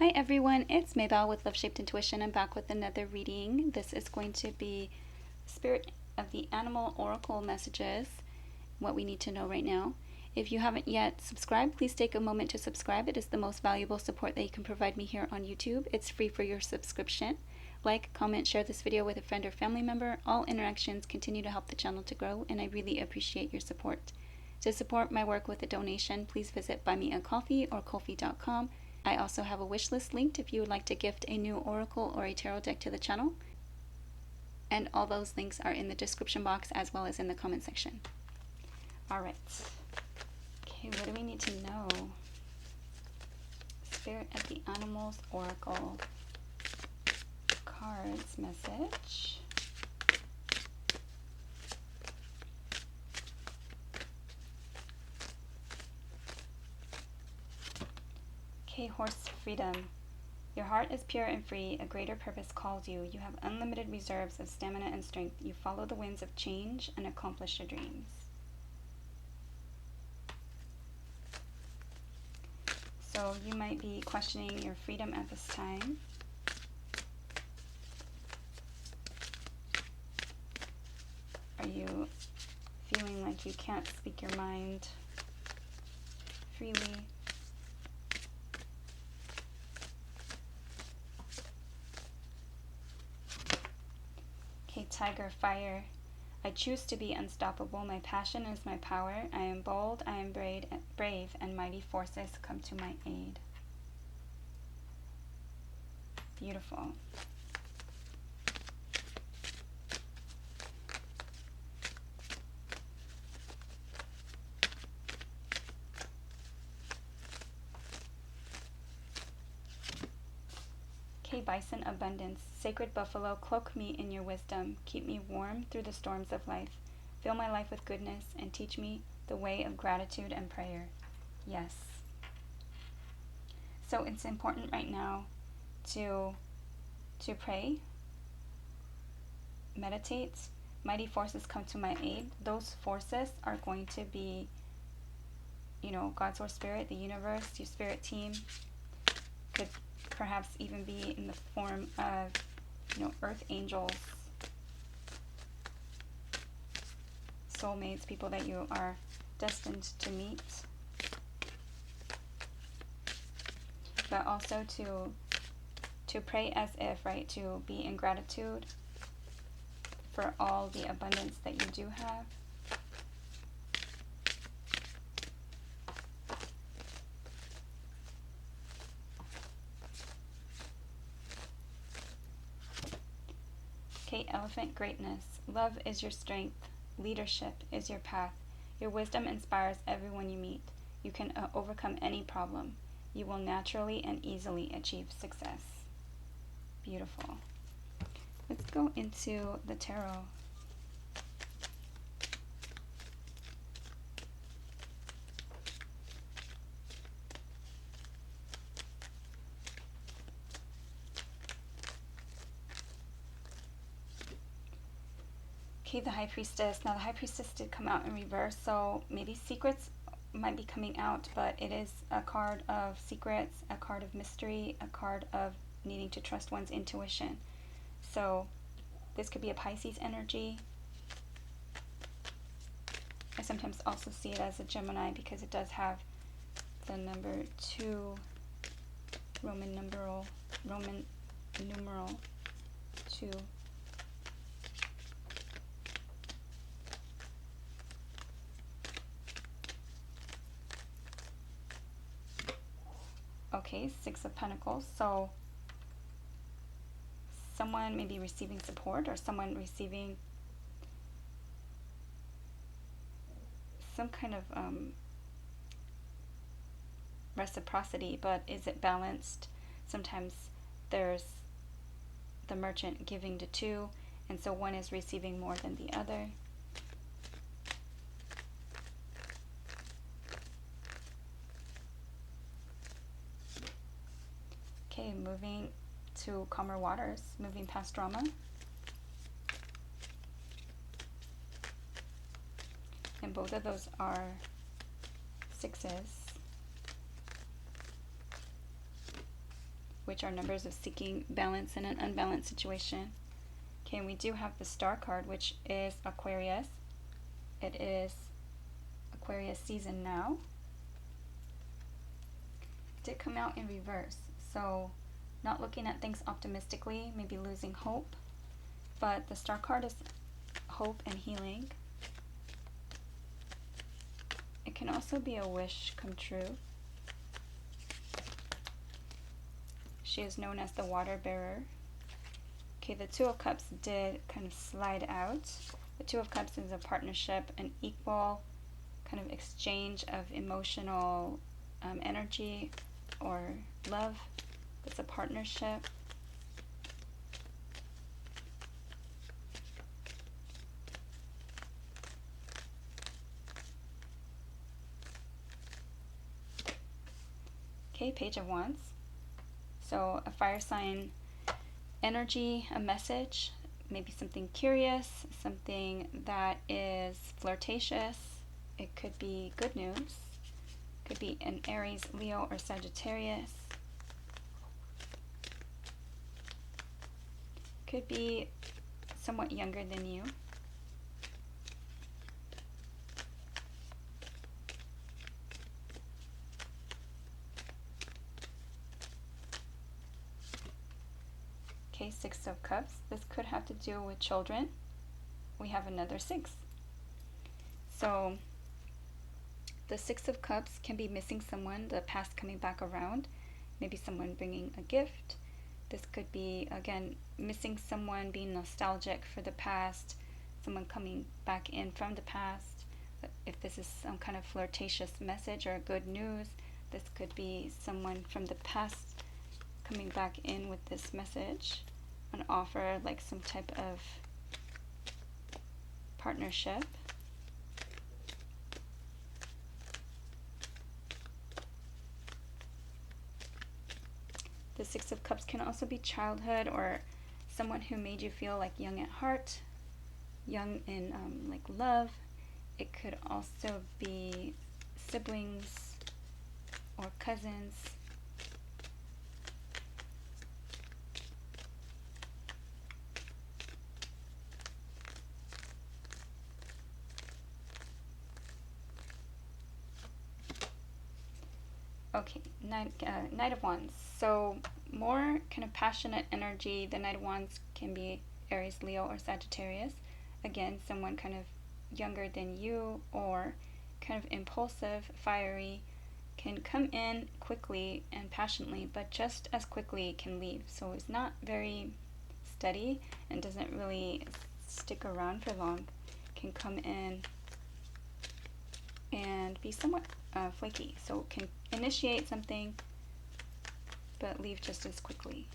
Hi everyone, it's Maybelle with Love Shaped Intuition. I'm back with another reading. This is going to be Spirit of the Animal Oracle messages, what we need to know right now. If you haven't yet subscribed, please take a moment to subscribe. It is the most valuable support that you can provide me here on YouTube. It's free for your subscription. Like, comment, share this video with a friend or family member. All interactions continue to help the channel to grow, and I really appreciate your support. To support my work with a donation, please visit buymeacoffee or ko-fi.com. I also have a wish list linked if you would like to gift a new oracle or a tarot deck to the channel. And all those links are in the description box as well as in the comment section. Alright. Okay, what do we need to know? Spirit of the Animals Oracle. Cards message. Okay, horse freedom. Your heart is pure and free. A greater purpose calls you. You have unlimited reserves of stamina and strength. You follow the winds of change and accomplish your dreams. So you might be questioning your freedom at this time. Are you feeling like you can't speak your mind freely? Okay, tiger, fire. I choose to be unstoppable. My passion is my power. I am bold, I am brave, and mighty forces come to my aid. Beautiful. Okay, bison, abundance. Sacred buffalo, cloak me in your wisdom. Keep me warm through the storms of life. Fill my life with goodness and teach me the way of gratitude and prayer. Yes. So it's important right now to pray, meditate. Mighty forces come to my aid. Those forces are going to be, God's or spirit, the universe, your spirit team. Could perhaps even be in the form of, earth angels, soulmates, people that you are destined to meet. But also to pray as if, right, to be in gratitude for all the abundance that you do have. Okay, elephant, greatness. Love is your strength. Leadership is your path. Your wisdom inspires everyone you meet. You can overcome any problem. You will naturally and easily achieve success. Beautiful. Let's go into the tarot. Okay, the High Priestess. Now the High Priestess did come out in reverse, so maybe secrets might be coming out, but it is a card of secrets, a card of mystery, a card of needing to trust one's intuition. So this could be a Pisces energy. I sometimes also see it as a Gemini because it does have the number 2, Roman numeral 2. Okay, 6 of Pentacles. So someone may be receiving support or someone receiving some kind of reciprocity, but is it balanced? Sometimes there's the merchant giving to 2, and so one is receiving more than the other. Okay, moving to calmer waters, moving past drama. And both of those are 6s. which are numbers of seeking balance in an unbalanced situation. Okay, and we do have the star card, which is Aquarius. It is Aquarius season now. It did come out in reverse, so not looking at things optimistically, maybe losing hope. But the star card is hope and healing. It can also be a wish come true. She is known as the water bearer. Okay, the Two of Cups did kind of slide out. The Two of Cups is a partnership, an equal kind of exchange of emotional energy or love. It's a partnership. Okay, Page of Wands. So a fire sign energy, a message, maybe something curious, something that is flirtatious. It could be good news. Could be an Aries, Leo, or Sagittarius. Could be somewhat younger than you. Okay, Six of Cups. This could have to do with children. We have another 6. So the Six of Cups can be missing someone, the past coming back around. Maybe someone bringing a gift. This could be, again, missing someone, being nostalgic for the past, someone coming back in from the past. If this is some kind of flirtatious message or good news, this could be someone from the past coming back in with this message, an offer, like some type of partnership. The Six of Cups can also be childhood or someone who made you feel like young at heart, young in like love. It could also be siblings or cousins. Okay, Knight of Wands. So more kind of passionate energy. The Knight of Wands can be Aries, Leo, or Sagittarius. Again, someone kind of younger than you or kind of impulsive, fiery, can come in quickly and passionately, but just as quickly can leave. So it's not very steady and doesn't really stick around for long. Can come in and be somewhat flaky. So can initiate something but leave just as quickly.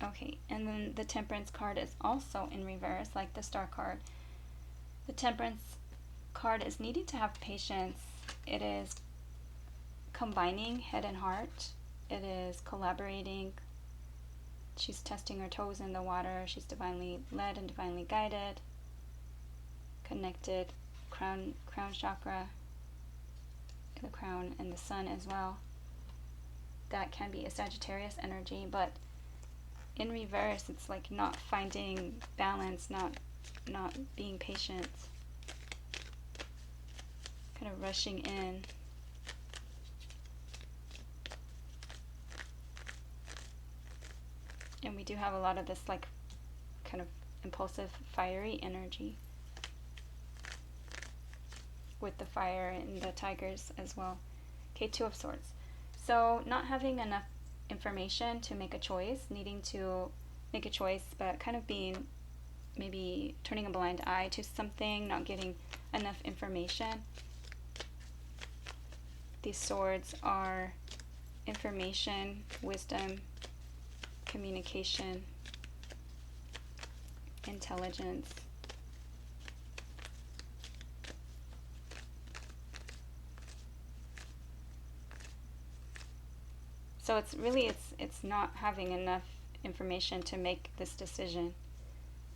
Okay, and then the Temperance card is also in reverse, like the Star card. The Temperance card is needing to have patience. It is combining head and heart. It is collaborating. She's testing her toes in the water. She's divinely led and divinely guided. Connected crown chakra, the crown and the sun as well. That can be a Sagittarius energy, but in reverse, it's like not finding balance, not being patient, kind of rushing in. And we do have a lot of this like kind of impulsive, fiery energy with the fire and the tigers as well. Okay, Two of Swords. So not having enough information to make a choice, needing to make a choice, but kind of being maybe turning a blind eye to something, not getting enough information. These swords are information, wisdom, communication, intelligence. So it's really, it's not having enough information to make this decision.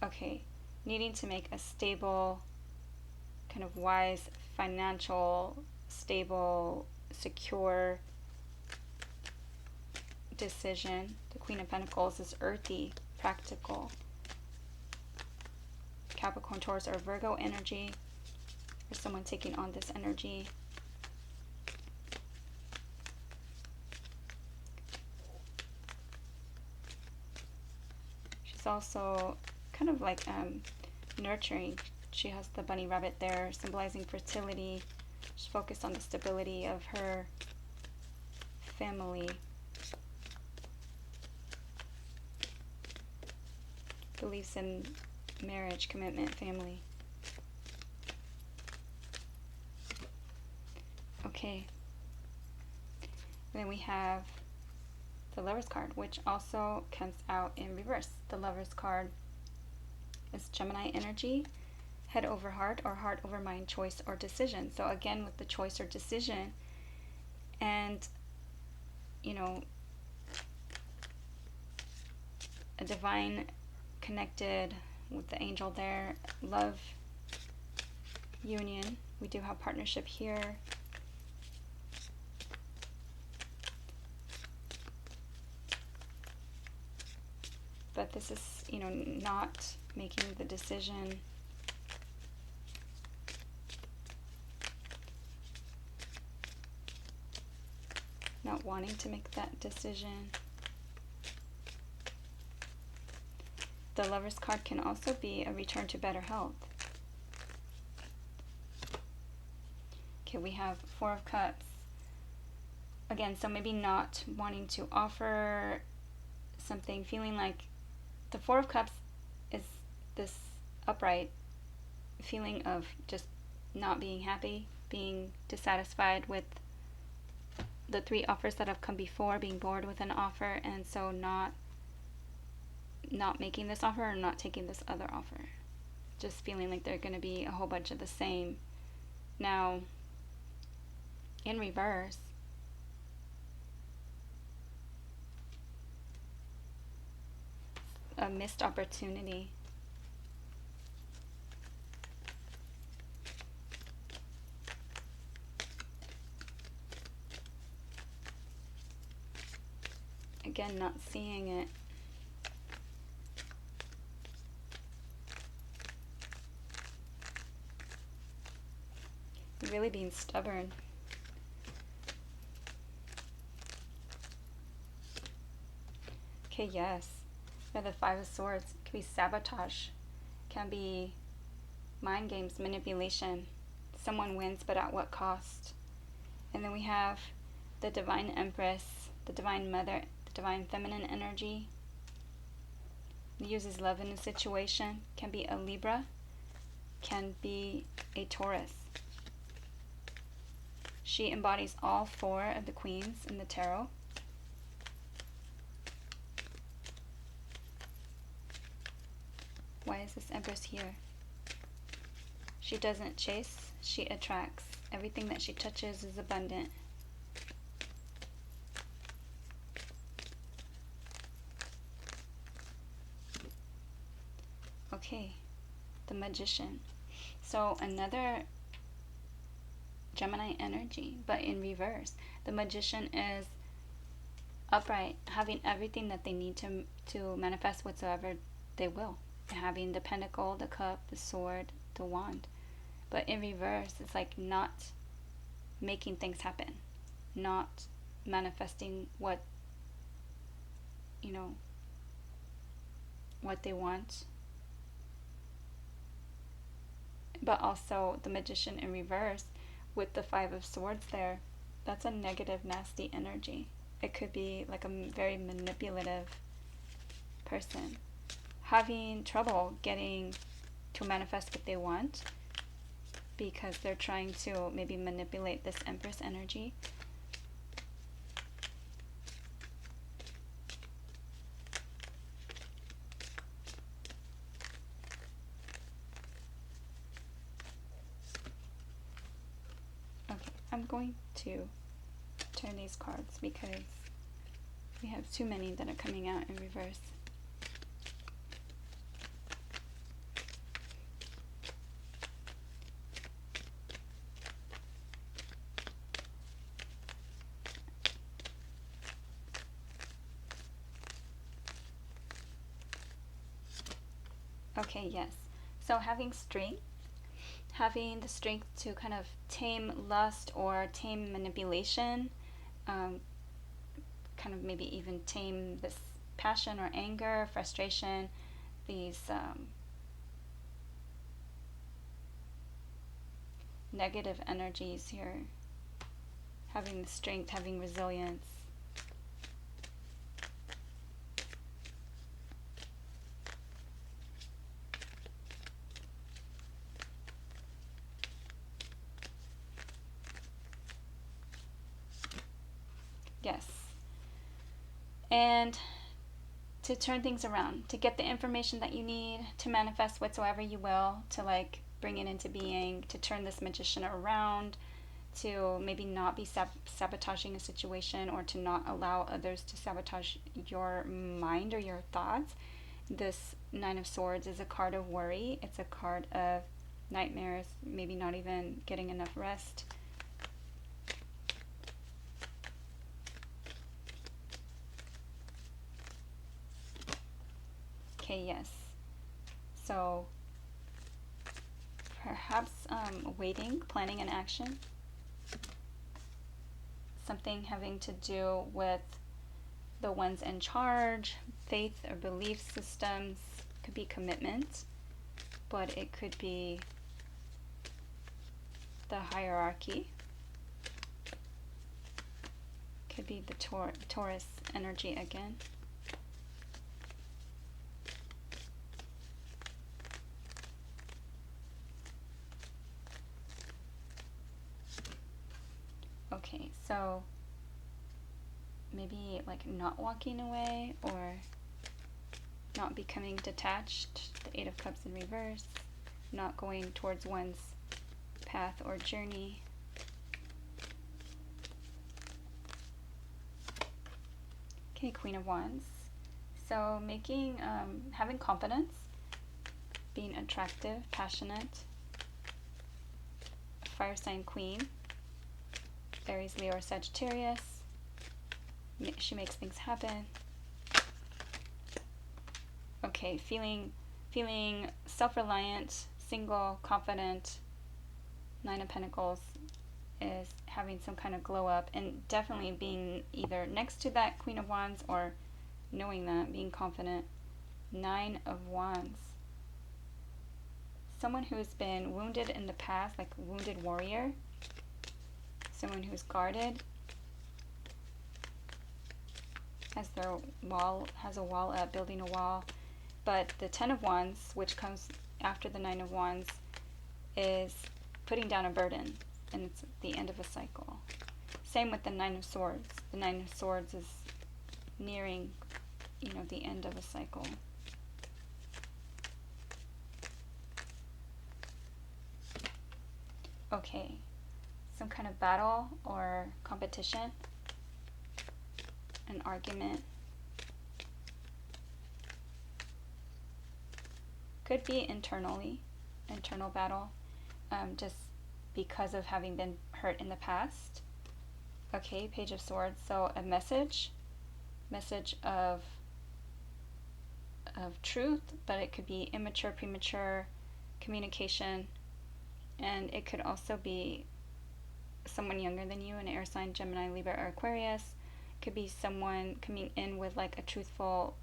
Okay, needing to make a stable kind of wise, financial, stable, secure decision. The Queen of Pentacles is earthy, practical. Capricorn, Taurus, or Virgo energy, or someone taking on this energy. She's also kind of like nurturing. She has the bunny rabbit there, symbolizing fertility. She's focused on the stability of her family. Believes in marriage, commitment, family. Okay. Then we have the Lover's card, which also comes out in reverse. The Lover's card is Gemini energy, head over heart or heart over mind, choice or decision. So again, with the choice or decision, and you know, a divine connected with the angel there, love, union. We do have partnership here. But this is, you know, not making the decision. Not wanting to make that decision. The Lover's card can also be a return to better health. Okay, we have Four of Cups. Again, so maybe not wanting to offer something, feeling like the Four of Cups is this upright feeling of just not being happy, being dissatisfied with the three offers that have come before, being bored with an offer, and so not making this offer or not taking this other offer. Just feeling like they're going to be a whole bunch of the same. Now, in reverse, a missed opportunity. Again, not seeing it. Really being stubborn. Okay, yes. For the Five of Swords, it can be sabotage, can be mind games, manipulation. Someone wins, but at what cost? And then we have the Divine Empress, the Divine Mother, the Divine Feminine energy. It uses love in a situation. Can be a Libra, can be a Taurus. She embodies all four of the queens in the tarot. Why is this Empress here? She doesn't chase, she attracts. Everything that she touches is abundant. Okay, the Magician. So another Gemini energy, but in reverse. The Magician is upright, having everything that they need to manifest whatsoever they will. Having the Pentacle, the Cup, the Sword, the Wand. But in reverse, it's like not making things happen, not manifesting what, you know, what they want. But also the Magician in reverse with the Five of Swords there, that's a negative, nasty energy. It could be like a very manipulative person, having trouble getting to manifest what they want because they're trying to maybe manipulate this Empress energy. Okay, I'm going to turn these cards because we have too many that are coming out in reverse. Okay, yes. So having the strength to kind of tame lust or tame manipulation, um, kind of maybe even tame this passion or anger, frustration, these negative energies here. Having the strength, having resilience. Yes. And to turn things around, to get the information that you need, to manifest whatsoever you will, to like bring it into being, to turn this magician around, to maybe not be sabotaging a situation or to not allow others to sabotage your mind or your thoughts. This Nine of Swords is a card of worry. It's a card of nightmares, maybe not even getting enough rest. Okay, yes. So perhaps waiting, planning an action. Something having to do with the ones in charge, faith or belief systems. Could be commitment, but it could be the hierarchy. Could be the Taurus energy again. Okay, so maybe like not walking away or not becoming detached, the Eight of Cups in reverse, not going towards one's path or journey. Okay, Queen of Wands. So making, having confidence, being attractive, passionate. Fire sign Queen, Aries, Leo, or Sagittarius. She makes things happen. Okay, feeling self-reliant, single, confident. Nine of Pentacles is having some kind of glow up, and definitely being either next to that Queen of Wands or knowing that, being confident. Nine of Wands. Someone who's been wounded in the past, like wounded warrior. Someone who's guarded. Has a wall up, building a wall. But the Ten of Wands, which comes after the Nine of Wands, is putting down a burden, and it's the end of a cycle. Same with the Nine of Swords. The Nine of Swords is nearing, the end of a cycle. Okay, some kind of battle or competition, an argument. Could be internal battle, just because of having been hurt in the past. Okay, Page of Swords. So a message of truth, but it could be immature, premature communication, and it could also be someone younger than you, an air sign, Gemini, Libra, or Aquarius. Could be someone coming in with like a truthful,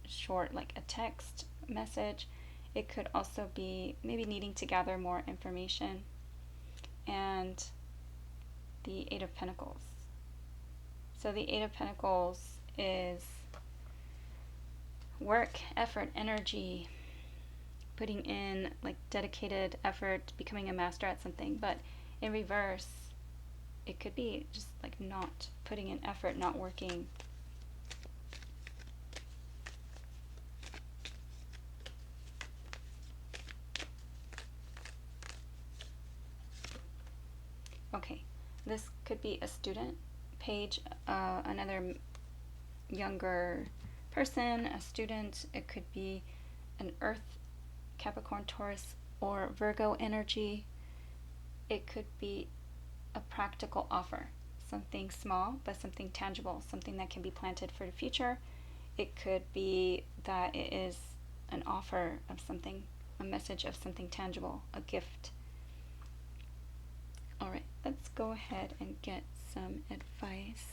short, like a text message. It could also be maybe needing to gather more information. And the Eight of Pentacles. So the Eight of Pentacles is work, effort, energy, putting in like dedicated effort, becoming a master at something. But in reverse, it could be just like not putting in effort, not working. Okay, this could be a student, Page, another younger person, a student. It could be an Earth, Capricorn, Taurus, or Virgo energy. It could be a practical offer, something small but something tangible, something that can be planted for the future. It could be that it is an offer of something, a message of something tangible, a gift. All right, let's go ahead and get some advice.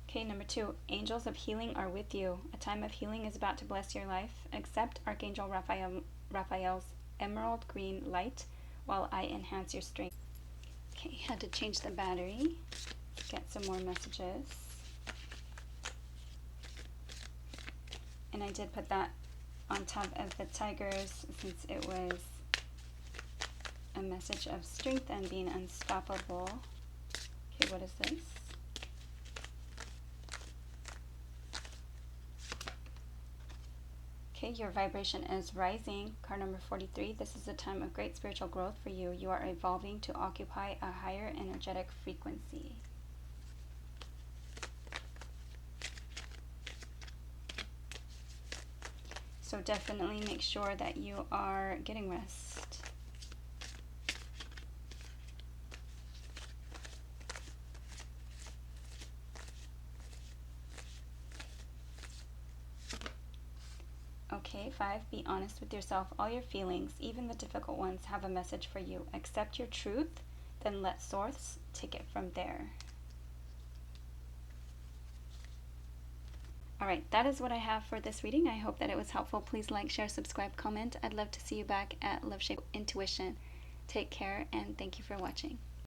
Okay, number 2, angels of healing are with you. A time of healing is about to bless your life. Accept Archangel Raphael's emerald green light while I enhance your strength. Okay, had to change the battery. Get some more messages. And I did put that on top of the tigers since it was a message of strength and being unstoppable. Okay, what is this? Okay, your vibration is rising. Card number 43. This is a time of great spiritual growth for you. You are evolving to occupy a higher energetic frequency. So definitely make sure that you are getting rest. Okay, 5, be honest with yourself. All your feelings, even the difficult ones, have a message for you. Accept your truth, then let source take it from there. Alright, that is what I have for this reading. I hope that it was helpful. Please like, share, subscribe, comment. I'd love to see you back at Love Shape Intuition. Take care, and thank you for watching.